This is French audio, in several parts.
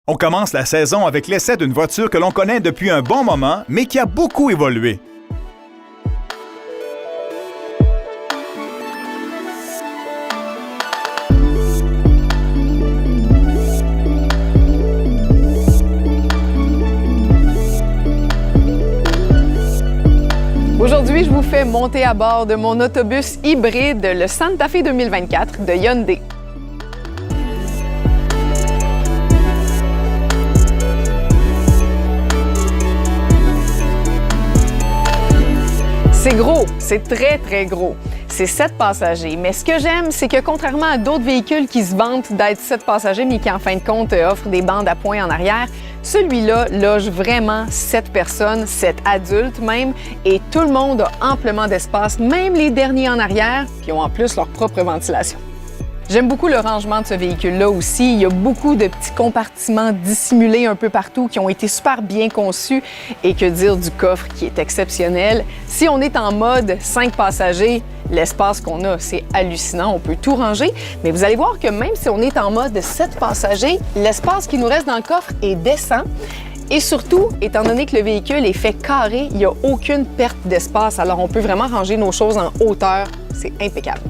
On commence la saison avec l'essai d'une voiture que l'on connaît depuis un bon moment, mais qui a beaucoup évolué. Aujourd'hui, je vous fais monter à bord de mon autobus hybride, le Santa Fe 2024 de Hyundai. C'est gros, c'est très gros. C'est 7 passagers, mais ce que j'aime, c'est que contrairement à d'autres véhicules qui se vantent d'être 7 passagers, mais qui en fin de compte offrent des bandes à poings en arrière, celui-là loge vraiment 7 personnes, 7 adultes même, et tout le monde a amplement d'espace, même les derniers en arrière, qui ont en plus leur propre ventilation. J'aime beaucoup le rangement de ce véhicule-là aussi. Il y a beaucoup de petits compartiments dissimulés un peu partout qui ont été super bien conçus. Et que dire du coffre qui est exceptionnel. Si on est en mode 5 passagers, l'espace qu'on a, c'est hallucinant. On peut tout ranger. Mais vous allez voir que même si on est en mode 7 passagers, l'espace qui nous reste dans le coffre est décent. Et surtout, étant donné que le véhicule est fait carré, il n'y a aucune perte d'espace. Alors, on peut vraiment ranger nos choses en hauteur. C'est impeccable.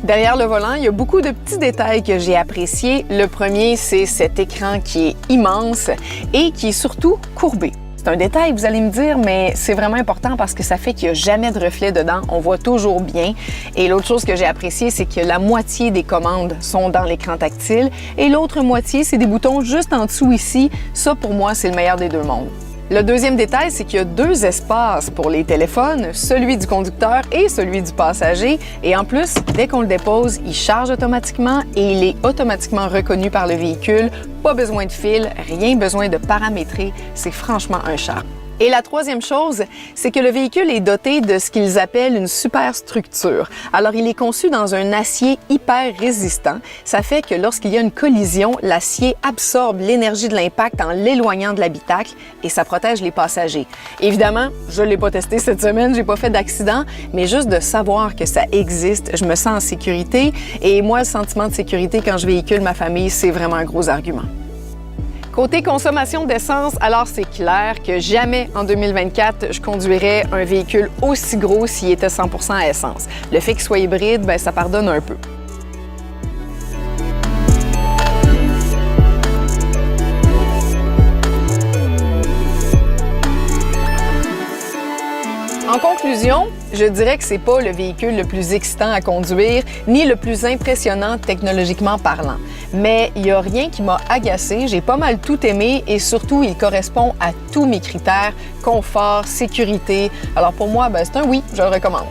Derrière le volant, il y a beaucoup de petits détails que j'ai appréciés. Le premier, c'est cet écran qui est immense et qui est surtout courbé. C'est un détail, vous allez me dire, mais c'est vraiment important parce que ça fait qu'il n'y a jamais de reflet dedans. On voit toujours bien. Et l'autre chose que j'ai appréciée, c'est que la moitié des commandes sont dans l'écran tactile et l'autre moitié, c'est des boutons juste en dessous ici. Ça, pour moi, c'est le meilleur des deux mondes. Le deuxième détail, c'est qu'il y a 2 espaces pour les téléphones, celui du conducteur et celui du passager. Et en plus, dès qu'on le dépose, il charge automatiquement et il est automatiquement reconnu par le véhicule. Pas besoin de fil, rien besoin de paramétrer. C'est franchement un charme. Et la troisième chose, c'est que le véhicule est doté de ce qu'ils appellent une superstructure. Alors, il est conçu dans un acier hyper résistant. Ça fait que lorsqu'il y a une collision, l'acier absorbe l'énergie de l'impact en l'éloignant de l'habitacle et ça protège les passagers. Évidemment, je ne l'ai pas testé cette semaine, j'ai pas fait d'accident, mais juste de savoir que ça existe, je me sens en sécurité. Et moi, le sentiment de sécurité quand je véhicule ma famille, c'est vraiment un gros argument. Côté consommation d'essence, alors c'est clair que jamais en 2024, je conduirais un véhicule aussi gros s'il était 100% à essence. Le fait qu'il soit hybride, ça pardonne un peu. En conclusion, je dirais que c'est pas le véhicule le plus excitant à conduire, ni le plus impressionnant technologiquement parlant. Mais il n'y a rien qui m'a agacé, j'ai pas mal tout aimé et surtout, il correspond à tous mes critères, confort, sécurité. Alors pour moi, c'est un oui, je le recommande.